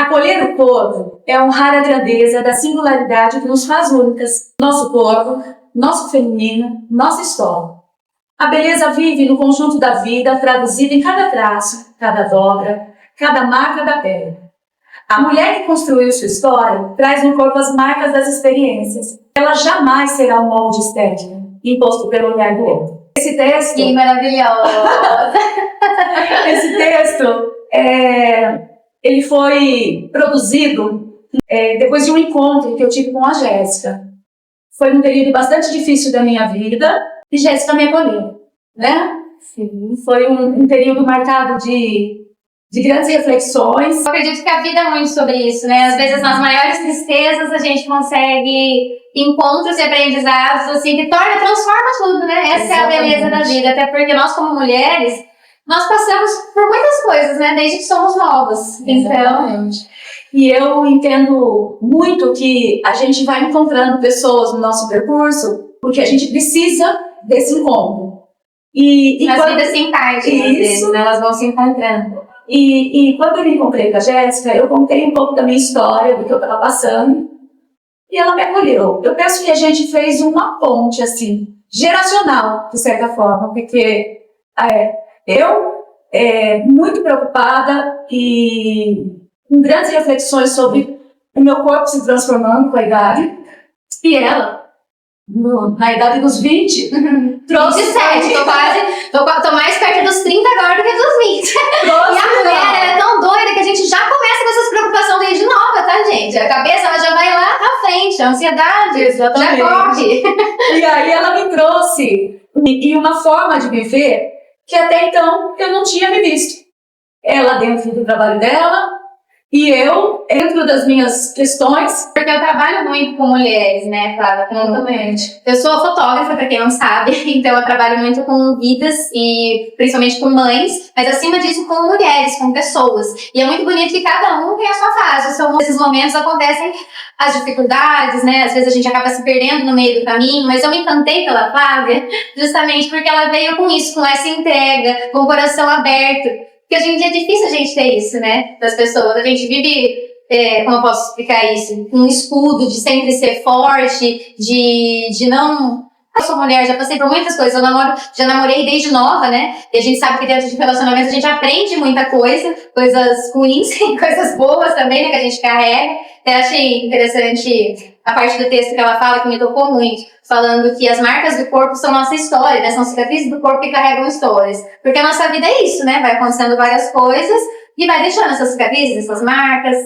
Acolher o corpo é honrar a grandeza da singularidade que nos faz únicas. Nosso corpo, nosso feminino, nossa história. A beleza vive no conjunto da vida, traduzida em cada traço, cada dobra, cada marca da pele. A mulher que construiu sua história traz no corpo as marcas das experiências. Ela jamais será um molde estético, imposto pelo olhar do outro. Esse texto... Que maravilhosa! Esse texto, ele foi produzido depois de um encontro que eu tive com a Jéssica. Foi um período bastante difícil da minha vida e Jéssica me acolheu, né? Sim. Foi um período marcado de grandes reflexões. Eu acredito que a vida é muito sobre isso, né? Às vezes, nas maiores tristezas, a gente consegue encontros e aprendizados, assim, que transforma tudo, né? Essa é a beleza da vida. Até porque nós, como mulheres, nós passamos por muitas coisas, né? Desde que somos novas. Exatamente. Então, e eu entendo muito que a gente vai encontrando pessoas no nosso percurso porque a gente precisa desse encontro. As vidas se encaixam, às vezes, né? Elas vão se encontrando. E quando eu me encontrei com a Jéssica, eu contei um pouco da minha história, do que eu estava passando, e ela me acolheu. Eu penso que a gente fez uma ponte, assim, geracional, de certa forma, porque eu, muito preocupada e com grandes reflexões sobre o meu corpo se transformando com a idade, e ela, na idade dos 20, trouxe 27, tô mais perto dos 30 agora do que dos 20. E a mulher é tão doida que a gente já começa com essas preocupações desde nova, tá, gente? A cabeça ela já vai lá à frente, a ansiedade exatamente. Já corre. E aí ela me trouxe uma forma de viver que até então eu não tinha me visto. Ela dentro do trabalho dela, e eu, dentro das minhas questões... Porque eu trabalho muito com mulheres, né, Flávia? Exatamente. Eu sou fotógrafa, pra quem não sabe, então eu trabalho muito com vidas e principalmente com mães, mas acima disso com mulheres, com pessoas. E é muito bonito que cada um tem a sua fase. Nesses momentos acontecem as dificuldades, né? Às vezes a gente acaba se perdendo no meio do caminho, mas eu me encantei pela Flávia justamente porque ela veio com isso, com essa entrega, com o coração aberto. Porque hoje em dia é difícil a gente ter isso, né? Das pessoas. A gente vive, como eu posso explicar isso? Um escudo de sempre ser forte, de não... Eu sou mulher, já passei por muitas coisas. Já namorei desde nova, né? E a gente sabe que dentro de relacionamentos a gente aprende muita coisa. Coisas ruins e coisas boas também, né? Que a gente carrega. Eu achei interessante a parte do texto que ela fala, que me tocou muito. Falando que as marcas do corpo são nossa história, né? São cicatrizes do corpo que carregam histórias. Porque a nossa vida é isso, né? Vai acontecendo várias coisas e vai deixando essas cicatrizes, essas marcas.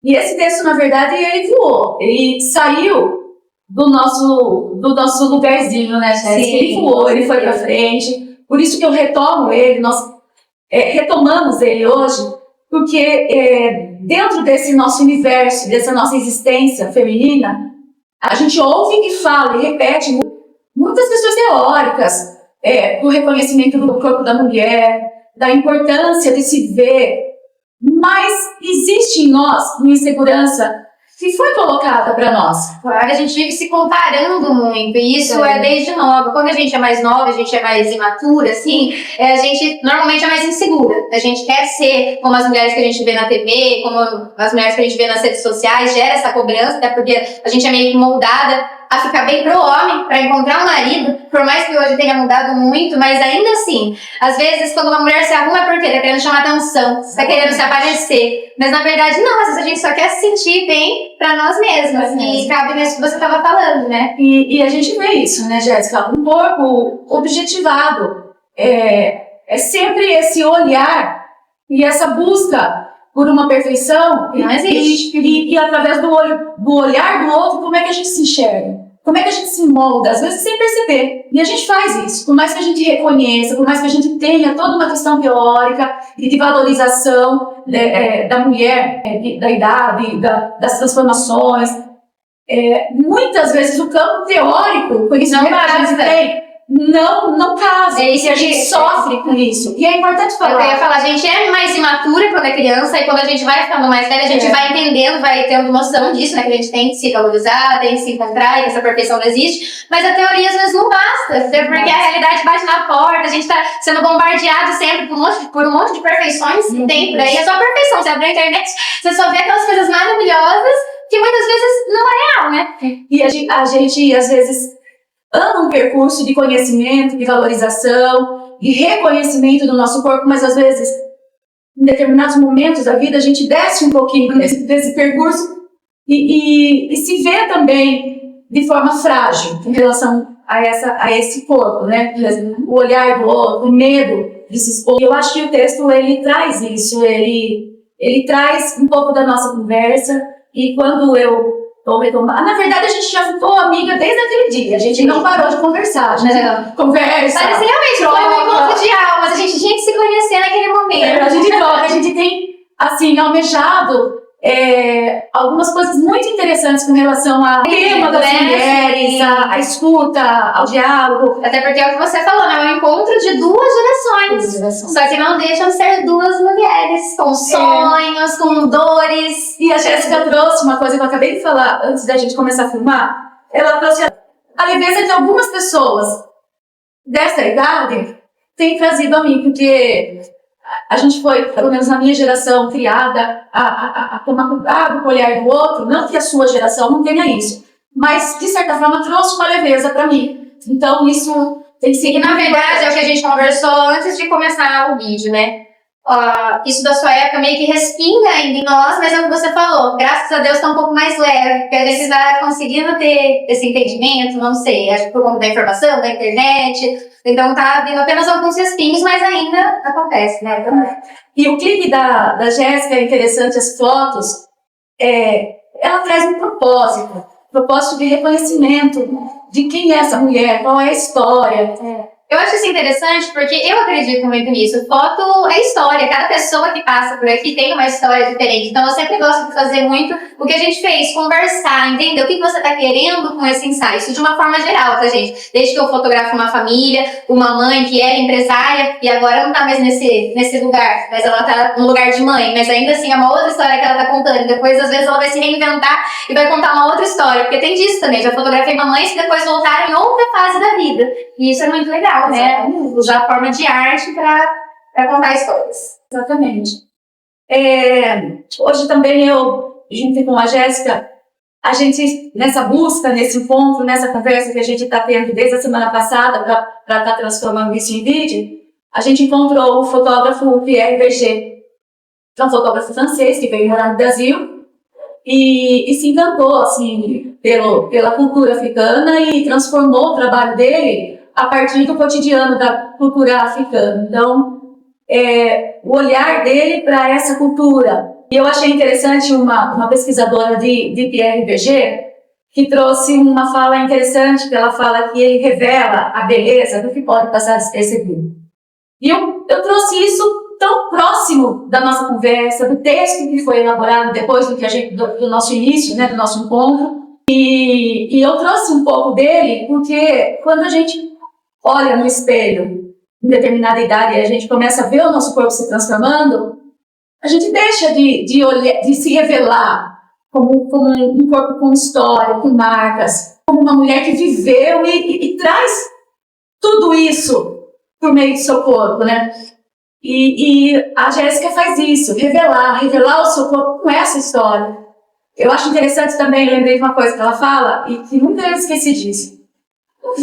E esse texto, na verdade, ele voou. Ele saiu do nosso lugarzinho, né, Jéssica? Ele voou, ele foi pra frente. Por isso que eu retomo ele, nós retomamos ele hoje, porque dentro desse nosso universo, dessa nossa existência feminina, a gente ouve e fala e repete muitas questões teóricas do reconhecimento do corpo da mulher, da importância de se ver, mas existe em nós uma insegurança que foi colocada para nós. Claro, a gente vive se comparando muito, e isso é desde nova. Quando a gente é mais nova, a gente é mais imatura, assim, a gente normalmente é mais insegura. A gente quer ser como as mulheres que a gente vê na TV, como as mulheres que a gente vê nas redes sociais, gera essa cobrança, até porque a gente é meio que moldada a ficar bem pro homem, para encontrar um marido, por mais que hoje tenha mudado muito, mas ainda assim, às vezes quando uma mulher se arruma é porque tá querendo chamar atenção, tá querendo se aparecer, mas na verdade não, às vezes a gente só quer se sentir bem pra nós mesmas, e cabe nisso que você tava falando, né? E a gente vê isso, né, Jéssica? Um corpo objetivado, é sempre esse olhar e essa busca por uma perfeição que não existe. E através do olhar do outro, como é que a gente se enxerga? Como é que a gente se molda? Às vezes sem perceber. E a gente faz isso. Por mais que a gente reconheça, por mais que a gente tenha toda uma questão teórica e de valorização da mulher, da idade, das transformações, muitas vezes o campo teórico, conhecimento que a gente tem, não casa. É isso e a gente sofre com isso. E é importante falar. Eu ia falar, a gente é mais imatura quando é criança, e quando a gente vai ficando mais velha, a gente vai entendendo, vai tendo noção disso, né? Que a gente tem que se valorizar, tem que se encontrar, e que essa perfeição não existe. Mas a teoria às vezes não basta, porque a realidade bate na porta, a gente tá sendo bombardeado sempre por um monte de perfeições que tem por aí. É só perfeição. Você abre a internet, você só vê aquelas coisas maravilhosas que muitas vezes não é real, né? E a gente às vezes ama um percurso de conhecimento, de valorização, de reconhecimento do nosso corpo, mas às vezes, em determinados momentos da vida, a gente desce um pouquinho desse percurso e se vê também de forma frágil em relação a esse corpo, né? O olhar do outro, o medo de se expor. Eu acho que o texto, ele traz isso, ele traz um pouco da nossa conversa, e quando eu na verdade, a gente já ficou amiga desde aquele dia. A gente não parou de conversar. A gente conversa. Parece realmente foi um encontro de almas. A gente tinha que se conhecer naquele momento. A gente troca. A gente tem, assim, almejado algumas coisas muito interessantes com relação ao tema das mulheres, a escuta, ao diálogo. Até porque é o que você falou, né? É um encontro de duas gerações. Só que não deixam de ser duas mulheres, com sonhos, com dores. E a Jéssica trouxe uma coisa que eu acabei de falar antes da gente começar a filmar. Ela trouxe a leveza de algumas pessoas dessa idade tem trazido a mim, porque a gente foi, pelo menos na minha geração, criada a tomar cuidado com o olhar do outro. Não que a sua geração não tenha isso, mas de certa forma trouxe uma leveza para mim. Então isso tem que ser. E na verdade é o que a gente conversou antes de começar o vídeo, né? Isso da sua época meio que respinga ainda em nós, mas é o que você falou. Graças a Deus tá um pouco mais leve, porque a gente está conseguindo ter esse entendimento, não sei, acho que por conta da informação, da internet. Então tá vindo apenas alguns respingos, mas ainda acontece, né? E o clipe da Jéssica é interessante, as fotos, ela traz um propósito de reconhecimento de quem é essa mulher, qual é a história. Eu acho isso interessante porque eu acredito muito nisso. Foto é história. Cada pessoa que passa por aqui tem uma história diferente. Então eu sempre gosto de fazer muito o que a gente fez, conversar, entender o que você está querendo com esse ensaio. Isso de uma forma geral, tá, gente? Desde que eu fotografo uma família, uma mãe que é empresária e agora não tá mais nesse lugar, mas ela tá no lugar de mãe, mas ainda assim é uma outra história que ela tá contando. Depois, às vezes, ela vai se reinventar e vai contar uma outra história, porque tem disso também. Já fotografei mamães que depois voltaram em outra fase da vida. E isso é muito legal, né? Usar a forma de arte para contar histórias. Exatamente. Hoje também junto com a Jéssica, a gente, nessa busca, nesse encontro, nessa conversa que a gente está tendo desde a semana passada para estar transformando isso em vídeo, a gente encontrou o fotógrafo Pierre Berger, que é um fotógrafo francês que veio morar no Brasil e se encantou assim, pela cultura africana e transformou o trabalho dele a partir do cotidiano da cultura africana. Então, o olhar dele para essa cultura. E eu achei interessante uma pesquisadora de Pierre Berger, que trouxe uma fala interessante, que ela fala que ele revela a beleza do que pode passar despercebido. E eu trouxe isso tão próximo da nossa conversa, do texto que foi elaborado depois do nosso início, né, do nosso encontro. E eu trouxe um pouco dele, porque quando a gente olha no espelho em determinada idade e a gente começa a ver o nosso corpo se transformando, a gente deixa de se revelar como um corpo com história, com marcas, como uma mulher que viveu e traz tudo isso por meio do seu corpo, né? E a Jéssica faz isso, revelar o seu corpo com essa história. Eu acho interessante também, lembrei de uma coisa que ela fala, e que nunca eu esqueci disso.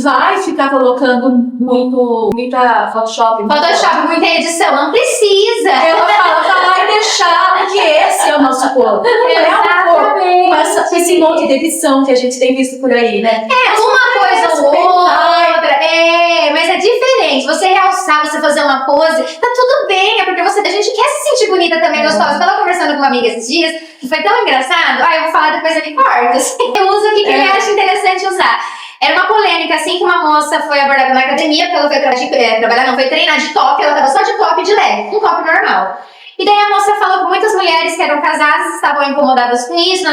Vai ficar colocando muita Photoshop, muita edição, não precisa. Ela fala, vai deixar, porque esse é o nosso corpo. Exatamente. Com esse monte de edição que a gente tem visto por aí, né? Uma coisa ou outra. Mas é diferente. Você realçar, você fazer uma pose, tá tudo bem, é porque a gente quer se sentir bonita também, gostosa. Eu tava conversando com uma amiga esses dias, que foi tão engraçado. Eu vou falar depois ele corta. Eu uso o que ele acha interessante usar. Era uma polêmica, assim, que uma moça foi abordada na academia, porque ela foi foi treinar de top, ela tava só de top de leve, um top normal. E daí a moça falou que muitas mulheres que eram casadas estavam incomodadas com isso,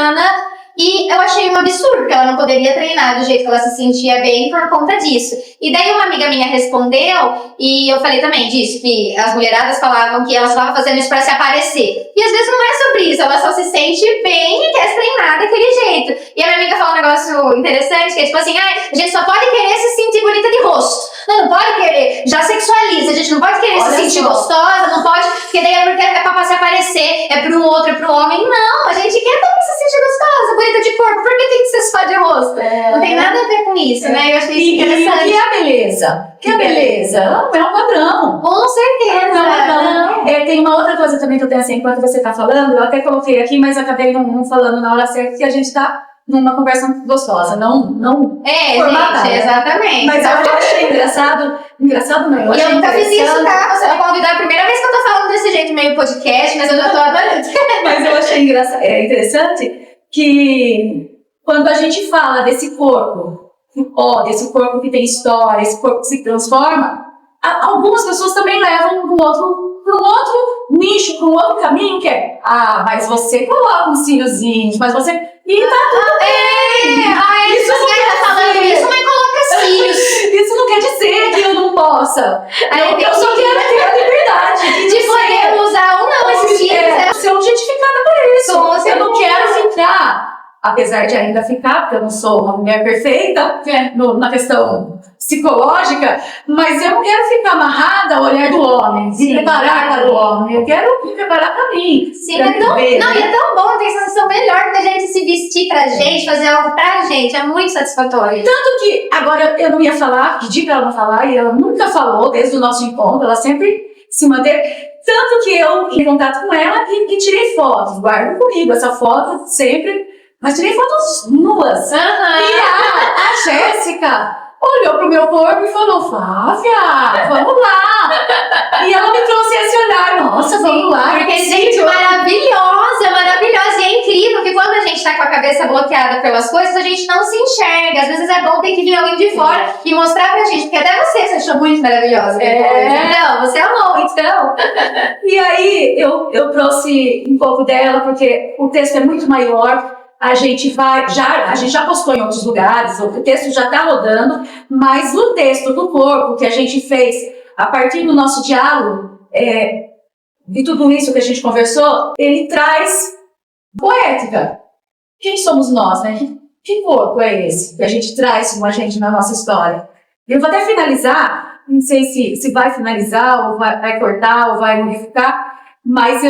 e eu achei um absurdo, porque ela não poderia treinar do jeito que ela se sentia bem por conta disso. E daí uma amiga minha respondeu, e eu falei também disso, que as mulheradas falavam que elas estavam fazendo isso pra se aparecer. E às vezes não é sobre isso, ela só se sente bem e quer se treinar daquele jeito. E a minha amiga falou um negócio interessante, que é tipo assim, a gente só pode querer se sentir bonita de rosto. Não pode querer, já sexualiza, a gente não pode querer se sentir gostosa, não pode, porque daí é porque é pra se aparecer, é pro outro, é pro homem. Não, a gente quer também se sentir gostosa, bonita de corpo, por que tem que ser só de rosto? Não tem nada a ver com isso, né? Eu achei isso interessante. E a beleza? Que a beleza? Não, é um padrão. Com certeza. É um padrão. Tem uma outra coisa também que eu tenho assim, enquanto você tá falando, eu até coloquei aqui, mas acabei não falando na hora certa, que a gente tá numa conversa gostosa, não formatada. Gente, exatamente. Mas eu achei engraçado não. Eu nunca fiz isso, tá? Você vai convidar a primeira vez que eu tô falando desse jeito, meio podcast, mas eu já tô adorando. Mas eu achei interessante que quando a gente fala desse corpo, desse corpo que tem história, esse corpo que se transforma, algumas pessoas também levam para um outro nicho, para um outro caminho, que é, mas você coloca uns cíliozinhos, mas você... E tá tudo bem! Isso não tá falando isso, mas coloca cílios. Isso não quer dizer que eu não possa. Eu só quero ter a liberdade de poder usar ou não esses cílios. Ser objetificada por isso. Eu não quero ficar, apesar de ainda ficar, porque eu não sou uma mulher perfeita na questão psicológica, mas eu não quero ficar amarrada ao olhar do homem, me preparar para o homem. Eu quero me preparar para mim. Sim, é tão bom, tem sensação melhor da gente se vestir pra gente, fazer algo pra gente, é muito satisfatório. Tanto que, agora eu não ia falar, pedi pra ela não falar, e ela nunca falou desde o nosso encontro, ela sempre se manteve. Tanto que eu em contato com ela e tirei fotos, guardo comigo essa foto sempre, mas tirei fotos nuas. E a Jéssica olhou pro meu corpo e falou, Flávia, vamos lá. E ela me trouxe esse olhar, nossa, vamos lá. Porque gente maravilhosa. E é incrível que quando a gente tá com a cabeça bloqueada pelas coisas, a gente não se enxerga. Às vezes é bom ter que vir alguém de fora e mostrar pra gente, porque até você achou muito maravilhosa. Então, você amou, então. E aí, eu trouxe um pouco dela, porque o texto é muito maior. A gente já postou em outros lugares, o texto já está rodando, mas o texto do corpo que a gente fez a partir do nosso diálogo, de tudo isso que a gente conversou, ele traz poética. Quem somos nós, né? Que corpo é esse que a gente traz com a gente na nossa história? Eu vou até finalizar, não sei se vai finalizar, ou vai cortar, ou vai modificar, mas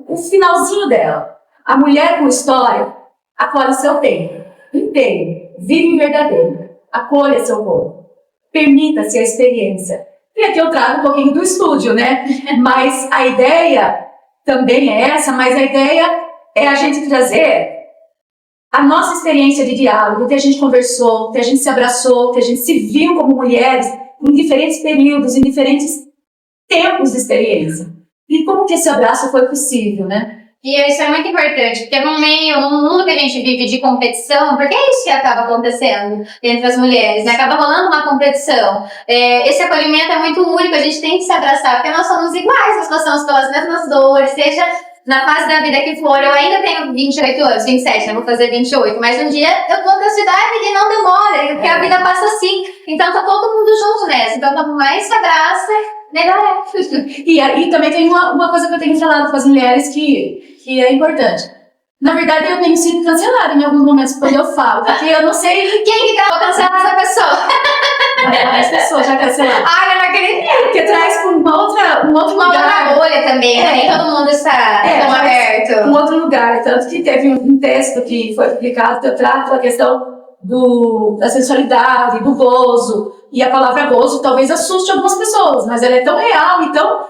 o finalzinho dela. A mulher com história acolhe seu tempo inteiro, vive verdadeiro, acolha seu corpo, permita-se a experiência. E aqui eu trago um pouquinho do estúdio, né? Mas a ideia também é essa, mas a ideia é a gente trazer a nossa experiência de diálogo, que a gente conversou, que a gente se abraçou, que a gente se viu como mulheres em diferentes períodos, em diferentes tempos de experiência. E como que esse abraço foi possível, né? E isso é muito importante, porque no mundo que a gente vive de competição, porque é isso que acaba acontecendo entre as mulheres, né? Acaba rolando uma competição. Esse acolhimento é muito único, a gente tem que se abraçar, porque nós somos iguais, nós passamos pelas mesmas dores, seja na fase da vida que for. Eu ainda tenho 28 anos, 27, né? Vou fazer 28, mas um dia eu vou pra cidade e não demora, porque a vida passa assim. Então tá todo mundo junto nessa, então quanto mais se abraça, melhor é. E aí também tem uma coisa que eu tenho falado com as mulheres que é importante. Na verdade, eu tenho sido cancelada em alguns momentos quando eu falo, porque eu não sei... Quem que tá cancelando essa pessoa? As pessoas já cancelaram. Ai, eu não acredito. Porque traz para um outro lugar. Outra bolha também, né? Nem todo mundo está tão aberto. Um outro lugar. Tanto que teve um texto que foi publicado que eu trato a questão da sensualidade, do gozo. E a palavra gozo talvez assuste algumas pessoas, mas ela é tão real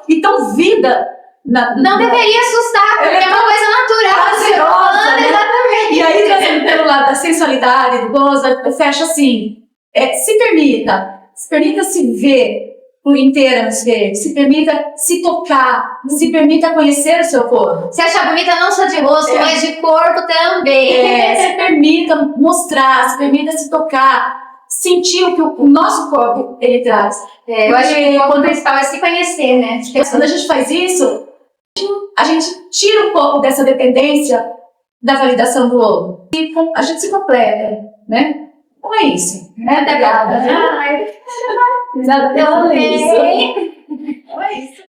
e tão vida. Não deveria assustar, porque é uma coisa natural. Prazerosa, né? Exatamente. E aí, trazendo pelo lado da sensualidade, do gozo, fecha assim. Se permita se ver por inteira no espelho, se permita se tocar, se permita conhecer o seu corpo. Se achar bonita não só de rosto, mas de corpo também. Se permita mostrar, se permita se tocar, sentir o que o nosso corpo ele traz. Eu acho que o ponto principal é se conhecer, né? Quando a gente faz isso, a gente tira um pouco dessa dependência da validação do outro. E a gente se completa, né? Então é isso. Obrigada. Nada, Eu amei. Então é isso.